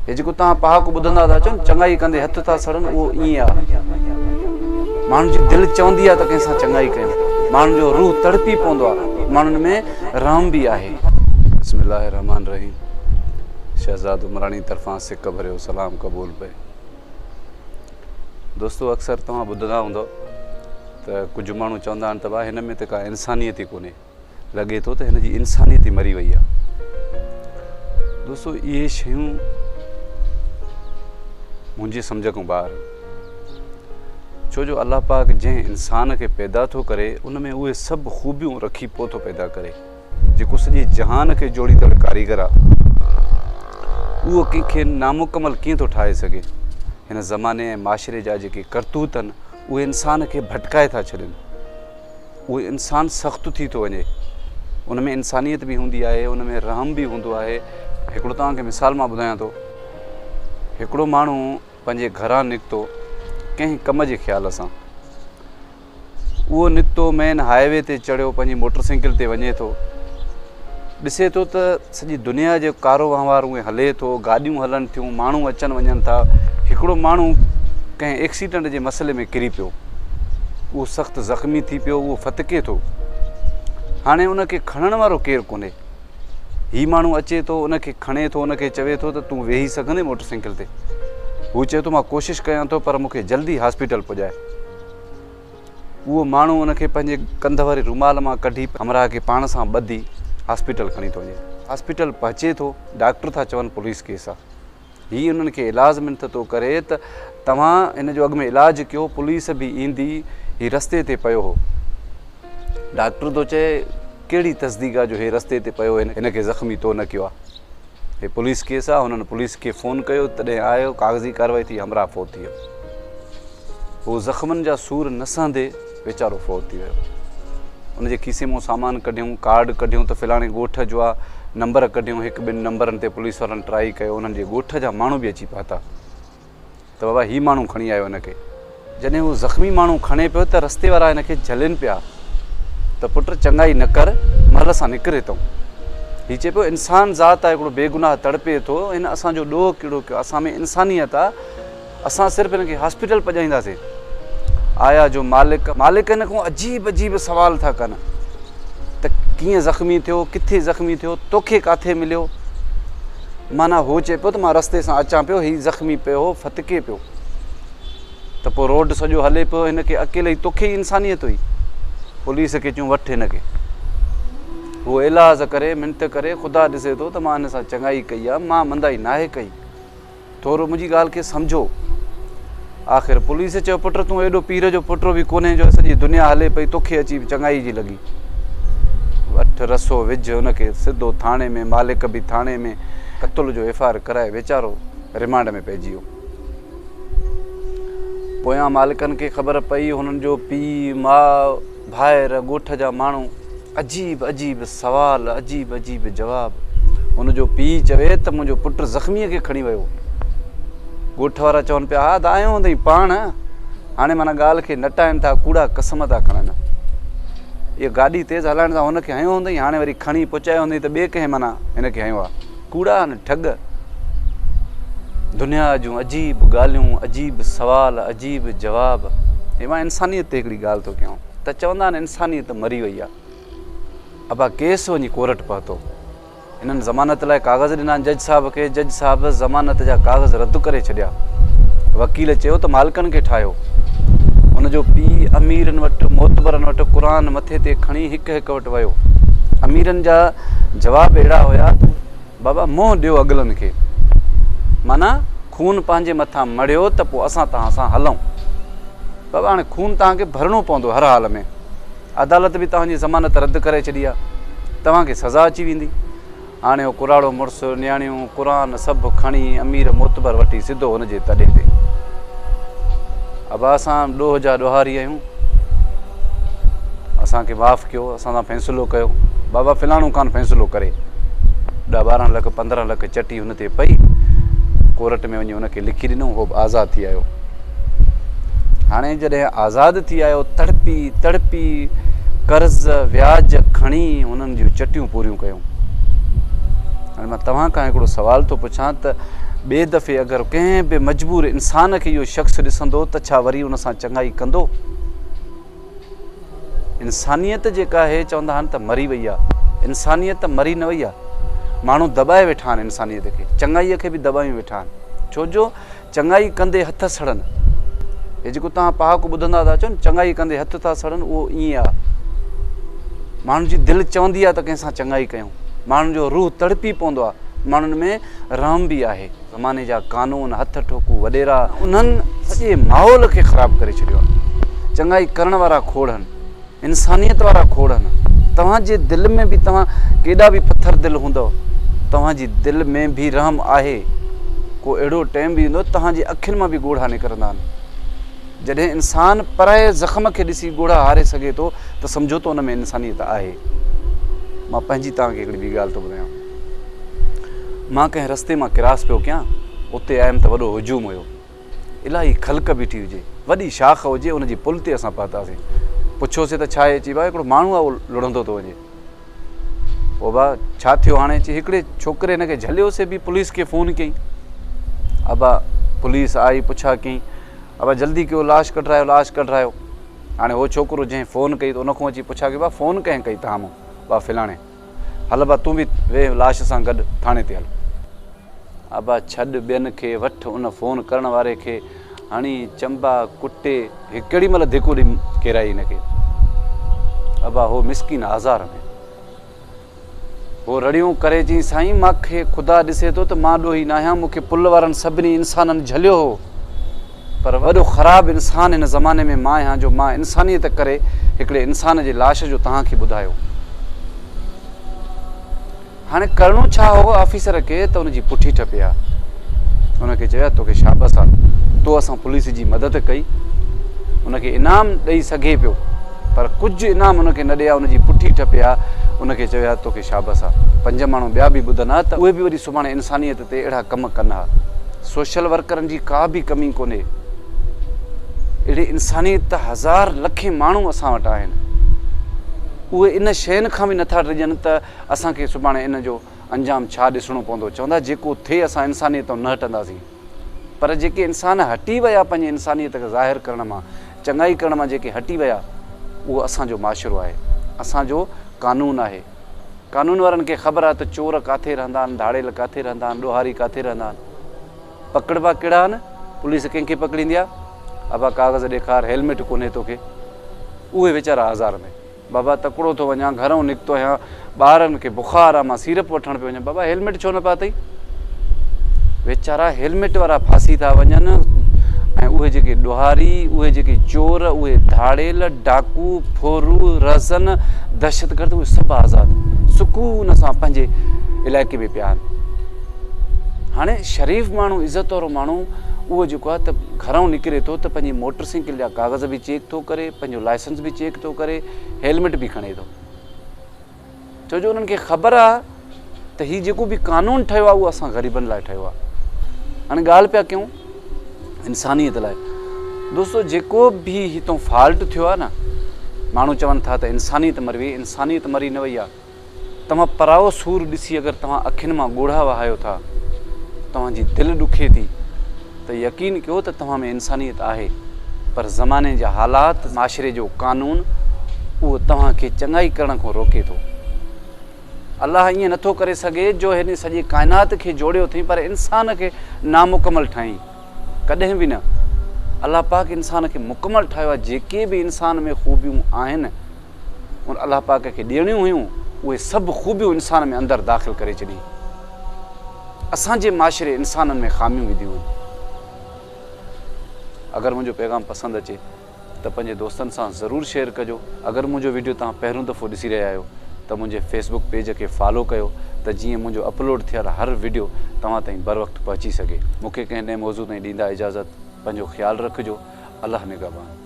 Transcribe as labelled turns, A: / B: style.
A: हे जेको तव्हां पहाको ॿुधंदा था अचो चङाई कंदे हथ था सड़नि उहो ईअं आहे। माण्हुनि जी दिलि चवंदी आहे त कंहिंसां चङाई कयूं, माण्हुनि जो रूह तड़पी पवंदो आहे, माण्हुनि में रहम बि आहे। बिस्मिल्लाह रहमान रहीम। शहज़ाद उमरानी तरफ़ां सिक भरियो सलाम क़बूल पे। दोस्तो अक्सर तव्हां ॿुधंदा हूंदव त कुझु माण्हू चवंदा आहिनि त भाउ हिन में त का इंसानियत ई कोन्हे, लॻे थो त हिन जी इंसानियत ई मरी वई आहे। दोस्तो इहे शयूं मुंहिंजे सम्झ खां ॿाहिरि, छो जो अल्लाह पाक जंहिं इंसान खे पैदा थो करे उन में उहे सभु ख़ूबियूं रखी पोइ थो पैदा करे। जेको सॼे जहान खे जोड़ींदड़ कारीगर आहे उहो कंहिंखे नामुकमल कीअं थो ठाहे सघे। हिन ज़माने ऐं माशरे जा जेके करतूत आहिनि उहे इंसान खे भटकाए था छॾनि, उहे इंसानु सख़्तु थी थो वञे। उन में इंसानियत बि हूंदी आहे, उन में रहम बि हूंदो आहे। हिकिड़ो तव्हांखे मिसाल मां ॿुधायां थो। हिकिड़ो माण्हू पंहिंजे घरां निकितो कंहिं कम जे ख़्याल सां, उहो निकितो मेन हाईवे ते चढ़ियो, पंहिंजी मोटरसाइकिल ते वञे थो, ॾिसे थो त सॼी दुनिया जो कारो वहिंवार उहे हले थो, गाॾियूं हलनि थियूं, माण्हू अचनि वञनि था। हिकिड़ो माण्हू कंहिं एक्सीडेंट जे मसइले में किरी पियो, उहो सख़्तु ज़ख़्मी थी पियो, उहो फतके थो। हाणे उनखे खणण वारो केरु कोन्हे। हीउ माण्हू अचे थो, उनखे खणे थो, उनखे चवे थो त तूं वेही सघंदे मोटरसाइकिल ते। हू चए थो मां कोशिशि कयां थो पर मूंखे जल्दी हॉस्पिटल पुॼाए। उहो माण्हू उनखे पंहिंजे कंध वारे रुमाल मां कढी हमरा खे पाण सां ॿधी हॉस्पिटल खणी थो वञे। हॉस्पिटल पहुचे थो, डॉक्टर था चवनि पुलिस केस आहे। हीअ उन्हनि खे इलाज मिनत थो करे त तव्हां हिन जो अॻु में इलाजु कयो, पुलिस बि ईंदी। हीउ रस्ते ते पियो हो, डॉक्टर थो चए कहिड़ी तस्दीक आहे जो हे रस्ते ते पियो हिन खे ज़ख़्मी तो न कयो आहे। हे पुलिस केस आहे। हुननि पुलिस खे फ़ोन कयो, तॾहिं आयो, कागज़ी कार्रवाई थी, हमरा फ़ौत थी वियो। उहो ज़ख़्मनि जा सूर न सहंदे वीचारो फ़ौत थी वियो। उनजे खीसे मां सामान कढियूं, कार्ड कढियूं त फ़िलाणे ॻोठ जो आहे, नंबर कढियूं, हिकु ॿिनि नंबरनि ते पुलिस वारनि ट्राई कयो, उन्हनि जे ॻोठ जा माण्हू बि अची पहुता त बाबा हीउ माण्हू खणी आयो हिनखे। जॾहिं उहो ज़ख़्मी माण्हू खणे पियो त रस्ते वारा हिनखे झलनि पिया त पुटु चङाई न कर, महल सां निकिरे थो। हीउ चए पियो इंसान ज़ात आहे, हिकिड़ो बेगुनाह तड़पे थो, हिन असांजो ॾोह कहिड़ो कयो, असां में इंसानियत आहे, असां सिर्फ़ु हिनखे हॉस्पिटल पहुचाईंदासीं। आया जो मालिक हिन खां अजीब अजीब सवाल था कनि त कीअं ज़ख़्मी थियो, किथे ज़ख़्मी थियो, तोखे किथे मिलियो। माना हो चए पियो त मां रस्ते सां अचां पियो, हीउ ज़ख़्मी पियो हो, फतके पियो, त पोइ रोड सॼो हले पियो, हिनखे अकेले ई तोखे ई इंसानियत हुई। पुलिस खे चयूं वठि हिनखे। उहो इलाज करे, मिनत करे, ख़ुदा ॾिसे थो त मां हिन सां चङाई कई आहे, मां मंदाई नाहे कई, थोरो मुंहिंजी ॻाल्हि खे सम्झो। आख़िर पुलिस चयो पुट तूं एॾो पीर जो पुटु बि कोन्हे जो सॼी दुनिया हले पई, तोखे अची चङाई जी लॻी। वठ रसो विझ हुनखे सिधो थाणे में, मालिक बि थाणे में क़त्ल जो एफआईआर कराए वीचारो रिमांड में पइजी वियो। पोयां मालिकनि खे ख़बर पई, हुननि जो पीउ माउ भाइर ॻोठ जा माण्हू, अजीब अजीब सवाल, अजीब अजीब जवाब। हुनजो पीउ चवे त मुंहिंजो पुटु ज़ख़्मीअ खे खणी वियो। ॻोठ वारा चवनि पिया हा त आयो हूंदई पाण, हाणे माना ॻाल्हि खे नटाइनि था, कूड़ा क़सम था खणनि। इहा गाॾी तेज़ हलाइण सां हुनखे हयो हूंदई, हाणे वरी खणी पहुचायो हूंदई त ॿिए कंहिं माना हिनखे हयो आहे। कूड़ा न ठग। दुनिया जूं अजीब ॻाल्हियूं, अजीब सवाल, अजीब जवाब। हे मां इंसानियत ते हिकिड़ी ॻाल्हि थो कयां त चवंदा आहिनि इंसानियत मरी वई आहे। अबा केस वञी कोर्ट पहुतो, हिननि ज़मानत लाइ कागज़ ॾिना जज साहिब खे, जज साहिब ज़मानत जा कागज़ रद्द करे छॾिया। वकील चयो त मालिकनि खे ठाहियो। हुनजो पीउ अमीरनि वटि, मोतबरनि वटि क़ुर मथे ते खणी हिकु हिकु वटि वियो। अमीरनि जा जवाब अहिड़ा हुया त बाबा मोह ॾियो अॻिलनि खे, माना खून पंहिंजे मथां मड़ियो त पोइ असां तव्हां सां हलूं। बाबा हाणे खून तव्हांखे भरणो पवंदो हर हाल में, अदालत बि तव्हांजी ज़मानत रद्द करे छॾी आहे, तव्हांखे सज़ा अची वेंदी। हाणे उहो कुराड़ो मुड़ुसु, नियाणियूं, क़ुर सभु खणी अमीर मोतबर वठी सिधो हुनजे तॾे ते। अब असां ॾोह जा ॾोहारी आहियूं, असांखे माफ़ु कयो, असां सां फ़ैसिलो कयो। बाबा फ़िलाणो कान फ़ैसिलो करे, 10-12 लख 15 लख चटी हुन ते पई, कोर्ट में वञी हुनखे लिखी ॾिनो, उहो बि आज़ादु थी आयो। हाणे जॾहिं आज़ादु थी आयो, तड़पी तड़पी कर्ज़ व्याज खणी हुननि जूं चटियूं पूरियूं कयूं। हाणे मां तव्हां खां हिकिड़ो सुवाल थो पुछां त ॿिए दफ़े अगरि कंहिं बि मजबूर इंसान खे इहो शख़्स ॾिसंदो त छा वरी उन सां चङाई कंदो? इंसानियत जेका आहे चवंदा आहिनि त मरी वई आहे, इंसानियत मरी न वई आहे। माण्हू दॿाए वेठा आहिनि इंसानियत खे, चङाईअ खे बि दॿायूं वेठा आहिनि। छो जो चङाई कंदे हथ सड़नि, हे जेको तव्हां पहाको ॿुधंदा था अचो न, चङाई कंदे हथ था सड़नि, उहो ईअं आहे। माण्हुनि जी दिलि चवंदी आहे त कंहिंसां चङाई कयूं, माण्हुनि जो रूह तड़पी पवंदो आहे, माण्हुनि में रहम बि आहे। ज़माने जा कानून, हथ ठोकू वॾेरा, उन्हनि सॼे माहौल खे ख़राबु करे छॾियो आहे। चङाई करण वारा खोड़नि, इंसानियत वारा खोड़नि। तव्हांजे दिलि में बि, तव्हां केॾा बि पथर दिलि हूंदव, तव्हांजी दिलि में बि रहम आहे। को अहिड़ो टाइम बि ईंदो तव्हांजी अखियुनि मां बि ॻोढ़ा निकिरंदा आहिनि। जॾहिं इंसानु पराए ज़ख़्म खे ॾिसी ॻोढ़ा हारे सघे थो त सम्झो त हुन में इंसानियत आहे। मां पंहिंजी तव्हांखे हिकिड़ी ॿी ॻाल्हि थो ॿुधायां। मां कंहिं रस्ते मां क्रॉस पियो कयां, उते आयुमि त वॾो हुजूम हुयो, इलाही ख़ल्क बीठी हुजे, वॾी शाख हुजे, उनजी पुल ते असां पहुतासीं। पुछियोसीं त छा आहे? चई भाउ हिकिड़ो माण्हू आहे, उहो लुढ़ंदो थो वञे। पोइ भाउ छा थियो हाणे? चई हिकिड़े छोकिरे हिनखे झलियोसीं बि, पुलिस खे फ़ोन कयईं। अबा पुलिस आई, पुछा कयईं, अबा जल्दी कयो, लाश कढरायो, लाश कढरायो। हाणे उहो छोकिरो जंहिं फ़ोन कई त उनखां अची पुछा की भाउ फ़ोन कंहिं कई तव्हां मूं? भाउ फिलाणे। हल भाउ तूं बि वेह लाश सां गॾु थाणे ते हल। अबा छॾ ॿियनि खे, वठि उन फ़ोन करण वारे खे, हणी चंबा कुटे, हिकु केॾी महिल धिको ॾी किराई हिनखे। अबा हो मिसकिन आज़ार में, हो रड़ियूं करे चई साईं मूंखे ख़ुदा ॾिसे थो त मां ॾोही न आहियां, मूंखे पुल वारनि सभिनी इंसाननि झलियो हो, पर वॾो ख़राबु इंसानु हिन ज़माने में मां आहियां जो मां इंसानियत करे हिकिड़े इंसान जे लाश जो तव्हांखे ॿुधायो। हाणे करिणो छा हो ऑफिसर खे त उनजी पुठी ठपी आहे। उनखे चयो तोखे शाबाश आहे, तो असां पुलिस जी मदद कई, उनखे इनाम ॾेई सघे पियो, पर कुझु इनाम उनखे न ॾिया, उनजी पुठी ठपी आहे। उनखे चयो आहे तोखे शाबाश आहे। 5 माण्हू ॿिया बि ॿुधनि हा त उहे बि वरी सुभाणे इंसानियत ते अहिड़ा कम कनि हा। सोशल वर्करनि जी का बि कमी कोन्हे, अहिड़ी इंसानियत हज़ार लखे माण्हू असां वटि आहिनि। उहे इन शयुनि खां बि नथा डिॼनि त असांखे सुभाणे इन जो अंजाम छा ॾिसणो पवंदो। चवंदा जेको थिए असां इंसानियत न हटंदासीं, पर जेके इंसान हटी विया पंहिंजे इंसानियत खे ज़ाहिर करण मां, चङाई करण मां जेके हटी विया, उहो असांजो माशरो आहे, असांजो कानून आहे। कानून वारनि खे ख़बर आहे त चोर किथे रहंदा आहिनि, धाड़ेल किथे रहंदा आहिनि, ॾोहारी किथे रहंदा आहिनि। पकड़बा कहिड़ा आहिनि? पुलिस कंहिंखे पकड़ींदी आहे? अबा काग़ज़ ॾेखार, हेलमेट कोन्हे तोखे, उहे वीचारा हज़ार में। बाबा तकिड़ो थो वञा, घरों निकितो आहियां, ॿारनि खे बुख़ार आहे, मां सीरप वठणु पियो वञां। बाबा हेलमेट छो न पाता अथई? वीचारा हेलमेट वारा फासी था वञनि, ऐं उहे जेके ॾोहारी, उहे जेके चोर, उहे धाड़ेल, डाकू, फोरू, रज़न, दहशतगर्द, उहे सभु आज़ादु सुकून सां पंहिंजे इलाइक़े में पिया आहिनि। हाणे शरीफ़ माण्हू, इज़त वारो माण्हू, उहो जेको आहे त घरों निकिरे थो त पंहिंजी मोटर साइकिल जा काग़ज़ बि चेक थो करे, पंहिंजो लाइसेंस बि चेक थो करे, हेलमेट बि खणे थो, छो जो उन्हनि खे ख़बर आहे त हीउ जेको बि कानून ठहियो आहे उहो असां ग़रीबनि लाइ ठहियो आहे। हाणे ॻाल्हि पिया कयूं इंसानियत लाइ। दोस्तो जेको बि हितां फॉल्ट थियो आहे न, माण्हू चवनि था त इंसानियत मरी वई, इंसानियत मरी न वई आहे। तव्हां पराओ सूर ॾिसी अगरि तव्हां अखियुनि मां ॻोढ़ा वहायो था, तव्हांजी दिलि ॾुखे थी, त यकीन कयो त तव्हां में इंसानियत आहे, पर ज़माने जा हालात, माशरे जो कानून, उहो तव्हांखे चङाई करण खां रोके थो। अलाह ईअं नथो करे सघे जो हिन सॼे काइनात खे जोड़ियो अथई पर इंसान खे नामुकमल ठाही, कॾहिं बि न। अलाह पाक इंसान खे मुकमल ठाहियो आहे। जेके बि इंसान में ख़ूबियूं आहिनि, उन अलाह पाक खे ॾियणियूं हुयूं, उहे सभु ख़ूबियूं इंसान में अंदरि दाख़िल करे छॾी। असांजे माशरे इंसाननि में ख़ामियूं विधियूं हुयूं। अगरि मुंहिंजो पैगाम पसंदि अचे त पंहिंजे दोस्तनि सां ज़रूरु शेयर कजो। अगरि मुंहिंजो वीडियो तव्हां पहिरियों दफ़ो ॾिसी रहिया आहियो त मुंहिंजे फेसबुक पेज खे फॉलो कयो, त जीअं मुंहिंजो अपलोड थियल हर वीडियो तव्हां ताईं बर वक़्तु पहुची सघे। मूंखे कंहिं नए मौज़ू ताईं ॾींदा इजाज़त। पंहिंजो ख़्यालु रखिजो। अलाह निगहबान।